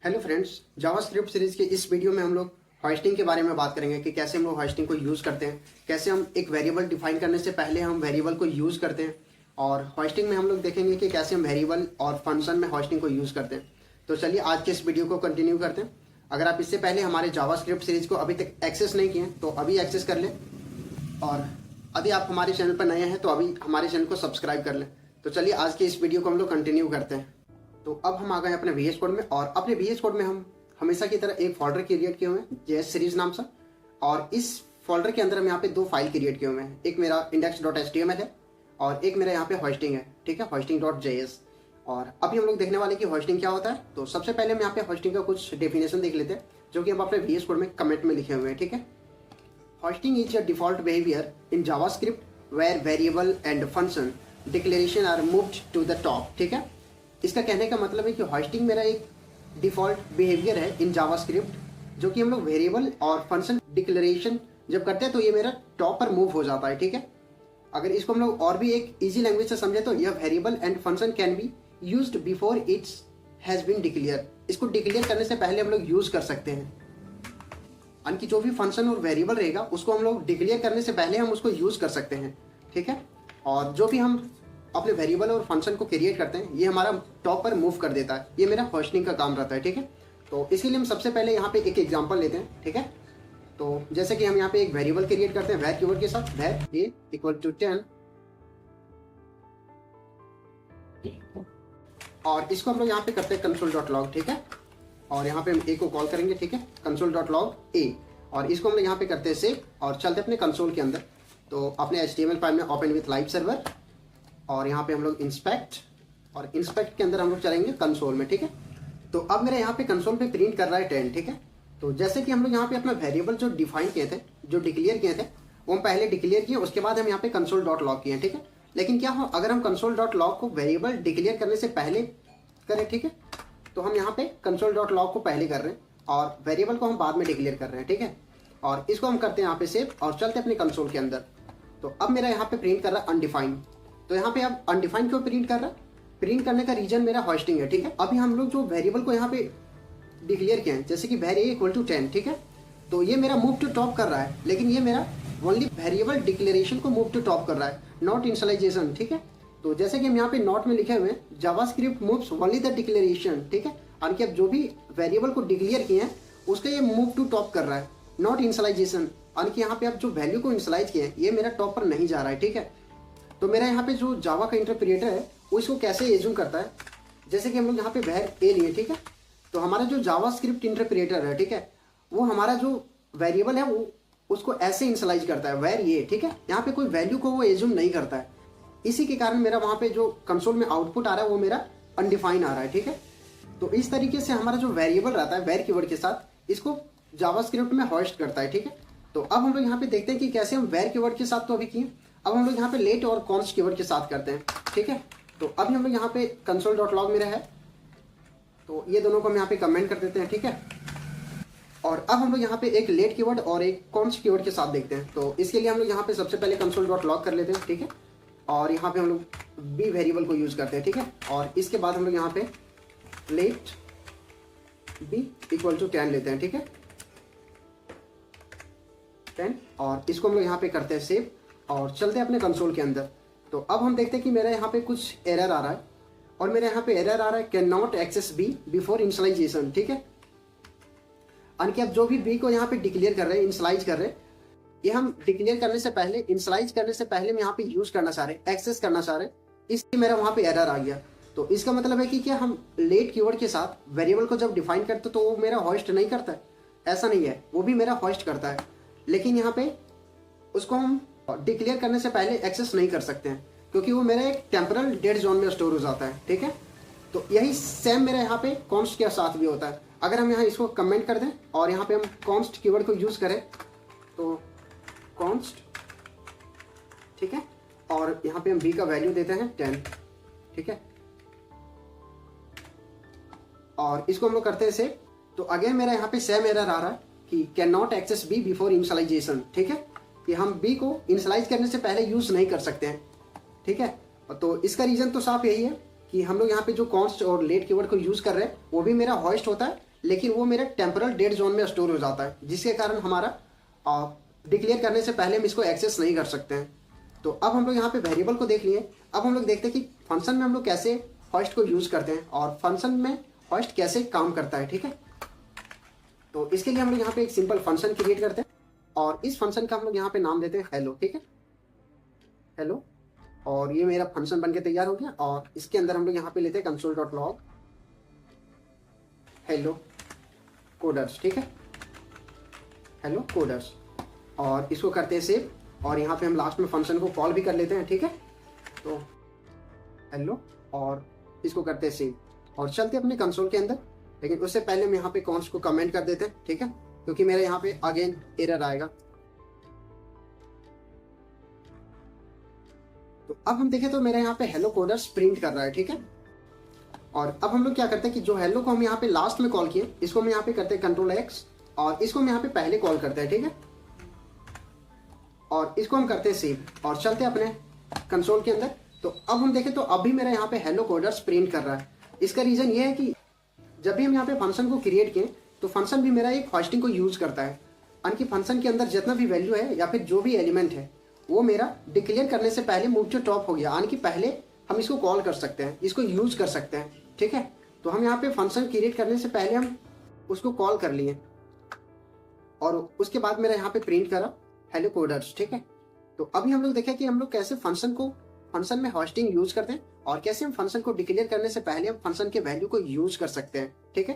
Hello friends, JavaScript series के इस video में हम लोग होस्टिंग के बारे में बात करेंगे कि कैसे हम लोग होस्टिंग को यूज़ करते हैं, कैसे हम एक वेरिएबल डिफाइन करने से पहले हम वेरिएबल को यूज़ करते हैं। और होस्टिंग में हम लोग देखेंगे कि कैसे हम वेरिएबल और फंक्शन में होस्टिंग को यूज़ करते हैं। तो चलिए आज के इस वीडियो को कंटिन्यू करते हैं। अगर आप इससे पहले हमारे जावास्क्रिप्ट सीरीज को अभी तक एक्सेस नहीं किए हैं तो अभी एक्सेस कर लें, और अभी आप हमारे चैनल पर नए हैं तो अभी हमारे चैनल को सब्सक्राइब कर लें। तो चलिए आज के इस वीडियो को हम लोग कंटिन्यू करते हैं। तो अब हम आ गए अपने VS कोड में, और अपने VS कोड में हम हमेशा की तरह एक फोल्डर क्रिएट किए हुए हैं JS सीरीज नाम से। और इस फोल्डर के अंदर हम यहाँ पे दो फाइल क्रिएट किए हुए हैं, एक मेरा index.html है और एक मेरा यहाँ पे होस्टिंग है, ठीक है, hosting.js। और अभी हम लोग देखने वाले कि होस्टिंग क्या होता है। तो सबसे पहले हम यहाँ पे होस्टिंग का कुछ डेफिनेशन देख लेते हैं जो कि हम अपने VS कोड में कमेंट में लिखे हुए हैं, ठीक है। Hoisting is a default behaviour in JavaScript where variable and function declaration are moved to the top, ठीक है। इसका कहने का मतलब है कि होस्टिंग मेरा एक डिफ़ॉल्ट बिहेवियर है इन जावास्क्रिप्ट, जो कि हम लोग वेरिएबल और फंक्शन डिक्लेरेशन जब करते हैं तो ये मेरा टॉप पर मूव हो जाता है, ठीक है। अगर इसको हम लोग और भी एक इजी लैंग्वेज से समझे तो यह variable and function can be used before its has been declare. इसको डिक्लेयर करने से पहले हम लोग यूज़ कर सकते हैं, यानी कि जो भी फंक्शन और वेरिएबल रहेगा उसको हम लोग डिक्लेयर करने से पहले हम उसको यूज़ कर सकते हैं, ठीक है। और जो भी हम अपने वेरिएबल और फंक्शन को क्रिएट करते हैं ये हमारा टॉप पर मूव कर देता है, ये मेरा होस्टिंग का काम रहता है, ठीक है। तो इसके लिए हम सबसे पहले यहाँ पे एक एग्जांपल लेते हैं, ठीक है। तो जैसे कि हम यहाँ पे एक वेरिएबल क्रिएट करते हैं var कीवर्ड के साथ, var a = 10, और इसको हम लोग यहाँ पे करते हैं console.log, ठीक है। और यहाँ पे हम a को कॉल करेंगे, ठीक है, console.log a, और इसको हम लोग यहाँ पे करते हैं सेव और चलते अपने कंसोल के अंदर। तो अपने HTML फाइल में ओपन विथ लाइव सर्वर, और यहाँ पे हम लोग इंस्पेक्ट, और इंस्पेक्ट के अंदर हम लोग चलेंगे कंसोल में, ठीक है। तो अब मेरे यहाँ पे कंसोल पे प्रिंट कर रहा है 10, ठीक है। तो जैसे कि हम लोग यहाँ पे अपना वेरिएबल जो डिफाइन किए थे, जो डिक्लेयर किए थे, वो हम पहले डिक्लेयर किए, उसके बाद हम यहाँ पे console.log किए, ठीक है। लेकिन क्या हो अगर हम console.log को वेरिएबल डिक्लेयर करने से पहले करें, ठीक है, तो हम यहाँ पे console.log को पहले कर रहे हैं और वेरिएबल को हम बाद में डिक्लेयर कर रहे हैं, ठीक है। और इसको हम करते हैं यहाँ पे सेव और चलते अपने कंसोल के अंदर। तो अब मेरा यहाँ पे प्रिंट कर रहा है अनडिफाइंड। तो यहाँ पे अब अनडिफाइंड क्यों प्रिंट कर रहा है? प्रिंट करने का रीजन मेरा होस्टिंग है, ठीक है। अभी हम लोग जो वेरिएबल को यहाँ पे डिक्लेयर किया है, जैसे कि var a = 10, ठीक है, तो ये मेरा मूव टू टॉप कर रहा है, लेकिन ये मेरा ओनली वेरिएबल डिक्लेरेशन को मूव टू टॉप कर रहा है, नॉट इनिशियलाइजेशन, ठीक है। तो जैसे कि हम यहाँ पे नॉट में लिखे हुए हैं JavaScript moves only the declaration, ठीक है, यानी कि अब जो भी वेरिएबल को डिक्लेयर किए हैं उसका ये मूव टू टॉप कर रहा है, नॉट इनिशियलाइजेशन, यानी कि यहाँ पे अब जो वैल्यू को इनिशियलाइज किए हैं ये मेरा टॉप पर नहीं जा रहा है, ठीक है। तो मेरा यहाँ पे जो जावा का इंटरप्रेटर है वो इसको कैसे एज्यूम करता है, जैसे कि हम लोग यहाँ पे var a लिए, ठीक है। तो हमारा जो जावास्क्रिप्ट इंटरप्रेटर है, ठीक है, वो हमारा जो वेरिएबल है वो उसको ऐसे इनिशियलाइज करता है var a, ठीक है। यहाँ पे कोई वैल्यू को वो एज्यूम नहीं करता है। इसी के कारण मेरा वहाँ पे जो कंसोल में आउटपुट आ रहा है वो मेरा अनडिफाइन आ रहा है, ठीक है। तो इस तरीके से हमारा जो वेरिएबल रहता है var कीवर्ड के साथ इसको जावास्क्रिप्ट में होस्ट करता है, ठीक है। तो अब हम लोग यहाँ पे देखते हैं कि कैसे हम var कीवर्ड के साथ तो अभी किए, अब हम लोग यहाँ पे लेट और कॉन्स्ट कीवर्ड के साथ करते हैं, ठीक है। तो अभी हम लोग यहाँ पे console.log मेरा है, तो ये दोनों को हम यहाँ पे कमेंट कर देते हैं, ठीक है। और अब हम लोग यहाँ पे एक लेट कीवर्ड और एक कॉन्स्ट कीवर्ड के साथ देखते हैं। तो इसके लिए हम लोग यहाँ पे सबसे पहले console.log कर लेते हैं, ठीक है। और यहाँ पे हम लोग b वेरिएबल को यूज करते हैं, ठीक है। और इसके बाद हम लोग यहाँ पे लेट b = 10 लेते हैं, ठीक है, 10, और इसको हम लोग यहाँ पे करते हैं सेव और चलते हैं अपने कंसोल के अंदर। तो अब हम देखते हैं कि मेरा यहाँ पे कुछ एरर आ रहा है, और मेरे यहाँ पे एरर आ रहा है can not access be before initialization, ठीक है। यानी कि अब जो भी बी को यहाँ पे डिक्लेयर कर रहे हैं, इनिशियलाइज कर रहे हैं, ये हम डिक्लेयर करने से पहले, इनिशियलाइज करने से पहले हम यहाँ पे यूज करना चाह रहे हैं, एक्सेस करना चाह रहे हैं, इसलिए मेरा वहाँ पे एरर आ गया। तो इसका मतलब है कि क्या हम लेट कीवर्ड के साथ वेरिएबल को जब डिफाइन करते तो वो मेरा होस्ट नहीं करता है, ऐसा नहीं है, वो भी मेरा होस्ट करता है, लेकिन यहाँ पे उसको हम डिक्लेयर करने से पहले एक्सेस नहीं कर सकते हैं क्योंकि वो मेरा एक टेम्परल डेड जोन में स्टोर हो जाता है, ठीक है। तो यही सेम मेरा यहाँ पे कॉन्स्ट के साथ भी होता है। अगर हम यहाँ इसको कमेंट कर दें और यहाँ पे हम कॉन्स्ट कीवर्ड को यूज करें तो कॉन्स्ट, ठीक है, और यहाँ पे हम b का वैल्यू देते हैं 10, ठीक है, और इसको हम लोग करते हैं सेव। तो अगेन मेरा यहाँ पे सेम एरर आ रहा है कि can not access b before initialization, ठीक है, कि हम b को इनिशियलाइज करने से पहले यूज नहीं कर सकते हैं, ठीक है। तो इसका रीजन तो साफ यही है कि हम लोग यहाँ पे जो कॉन्स्ट और लेट कीवर्ड को यूज कर रहे हैं वो भी मेरा होस्ट होता है, लेकिन वो मेरे टेम्पोरल डेड जोन में स्टोर हो जाता है, जिसके कारण हमारा डिक्लेयर करने से पहले हम इसको एक्सेस नहीं कर सकते हैं। तो अब हम लोग यहाँ पे वेरिएबल को देख लिए। अब हम लोग देखते हैं कि फंक्शन में हम लोग कैसे होस्ट को यूज करते हैं और फंक्शन में होस्ट कैसे काम करता है। ठीक है, तो इसके लिए हम लोग यहाँ पे एक सिंपल फंक्शन क्रिएट करते हैं और इस फंक्शन का हम लोग यहाँ पे नाम देते हैं हेलो। ठीक है, हेलो, और ये मेरा फंक्शन बनके तैयार हो गया। और इसके अंदर हम लोग यहाँ पे लेते हैं console.log हेलो कोडर्स। ठीक है, हेलो कोडर्स, और इसको करते हैं सेव। और यहाँ पे हम लास्ट में फंक्शन को कॉल भी कर लेते हैं। ठीक है, तो हेलो, और इसको करते हैं सेव और चलते हैं अपने कंसोल के अंदर। लेकिन उससे पहले हम यहाँ पे कॉन्स को कमेंट कर देते हैं। ठीक है, क्योंकि मेरे यहाँ पे अगेन एरर आएगा। तो अब हम देखें तो मेरे यहाँ पे हेलो कोडर्स प्रिंट कर रहा है। ठीक है, और अब हम लोग क्या करते हैं कि जो हेलो को हम यहाँ पे लास्ट में कॉल किए, इसको हम यहाँ पे करते हैं Ctrl+X और इसको हम यहाँ पे पहले कॉल करते हैं। ठीक है, और इसको हम करते हैं सेव और चलते हैं अपने कंसोल के अंदर। तो अब हम देखें तो अभी मेरा यहाँ पे हेलो कोडर्स प्रिंट कर रहा है। इसका रीजन ये है कि जब भी हम यहाँ पे फंक्शन को क्रिएट किए तो फंक्शन भी मेरा एक होस्टिंग को यूज करता है, यानी कि फंक्शन के अंदर जितना भी वैल्यू है या फिर जो भी एलिमेंट है वो मेरा डिक्लेयर करने से पहले मूव टू टॉप हो गया, यानी कि पहले हम इसको कॉल कर सकते हैं, इसको यूज कर सकते हैं। ठीक है, तो हम यहाँ पे फंक्शन क्रिएट करने से पहले हम उसको कॉल कर लिए और उसके बाद मेरा यहाँ पे प्रिंट करा हेलो कोडर्स। ठीक है, तो अभी हम लोग देखें कि हम लोग कैसे फंक्शन में होस्टिंग यूज करते हैं और कैसे हम फंक्शन को डिक्लेयर करने से पहले हम फंक्शन के वैल्यू को यूज कर सकते हैं। ठीक है,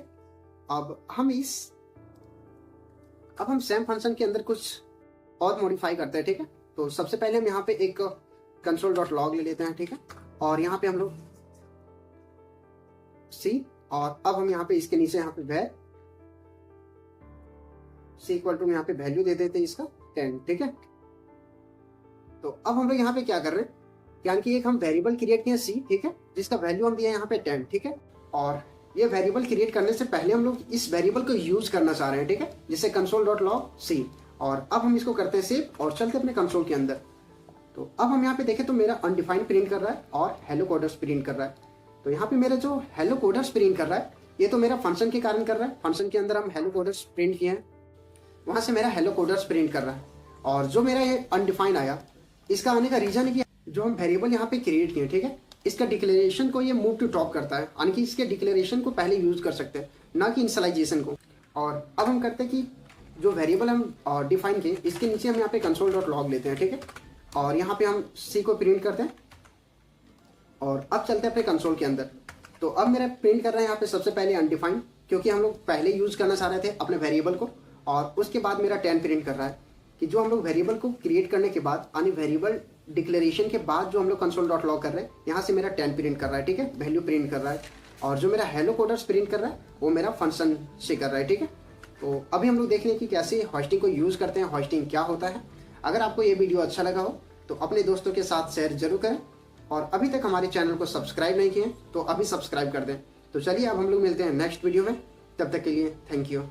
अब हम सेम फंक्शन के अंदर कुछ और मॉडिफाई करते हैं। ठीक है, तो सबसे पहले हम यहाँ पे एक console.log ले लेते हैं। ठीक है, और यहाँ पे हम लोग सी, और अब हम यहाँ पे इसके नीचे यहाँ पे var सी इक्वल टू यहाँ पे वैल्यू दे देते हैं इसका 10। ठीक है, तो अब हम लोग यहाँ पे क्या कर रहे हैं, यानी कि एक हम वेरिएबल क्रिएट किए सी। ठीक है, जिसका वैल्यू हम दिया यहाँ पे 10। ठीक है, और ये वेरिएबल क्रिएट करने से पहले हम लोग इस वेरिएबल को यूज करना चाह रहे हैं। ठीक है, जिससे console.log सी, और अब हम इसको करते हैं सेव और चलते अपने कंसोल के अंदर। तो अब हम यहाँ पे देखें तो मेरा अनडिफाइंड प्रिंट कर रहा है और हेलो कोडर्स प्रिंट कर रहा है। तो यहाँ पे मेरा जो हेलो कोडर्स प्रिंट कर रहा है ये तो मेरा फंक्शन के कारण कर रहा है। फंक्शन के अंदर हम हेलो कोडर्स प्रिंट किए हैं, वहां से मेरा हेलो कोडर्स प्रिंट कर रहा है। और जो मेरा ये अनडिफाइंड आया, इसका आने का रीजन है कि जो हम वेरिएबल यहाँ पे क्रिएट किए, ठीक है, इसका डिक्लेरेशन को ये मूव टू टॉप करता है, यानी कि इसके डिक्लेरेशन को पहले यूज कर सकते हैं, ना कि इनिशियलाइजेशन को। और अब हम करते हैं कि जो वेरिएबल हम डिफाइन किए इसके नीचे हम यहाँ पे console.log लेते हैं। ठीक है, और यहाँ पे हम सी को प्रिंट करते हैं और अब चलते हैं अपने कंसोल के अंदर। तो अब मेरा प्रिंट कर रहा है यहाँ पे सबसे पहले अनडिफाइंड, क्योंकि हम लोग पहले यूज करना चाह रहे थे अपने वेरिएबल को। और उसके बाद मेरा 10 प्रिंट कर रहा है कि जो हम लोग वेरिएबल को क्रिएट करने के बाद, यानी वेरिएबल डिक्लेरेशन के बाद जो हम लोग console.log कर रहे हैं, यहाँ से मेरा 10 प्रिंट कर रहा है। ठीक है, वैल्यू प्रिंट कर रहा है। और जो मेरा हेलो कोडर्स प्रिंट कर रहा है वो मेरा फंक्शन से कर रहा है। ठीक है, तो अभी हम लोग देख लें कि कैसे होस्टिंग को यूज करते हैं, होस्टिंग क्या होता है। अगर आपको ये वीडियो अच्छा लगा हो तो अपने दोस्तों के साथ शेयर जरूर करें, और अभी तक हमारे चैनल को सब्सक्राइब नहीं किए तो अभी सब्सक्राइब कर दें। तो चलिए अब हम लोग मिलते हैं नेक्स्ट वीडियो में, तब तक के लिए थैंक यू।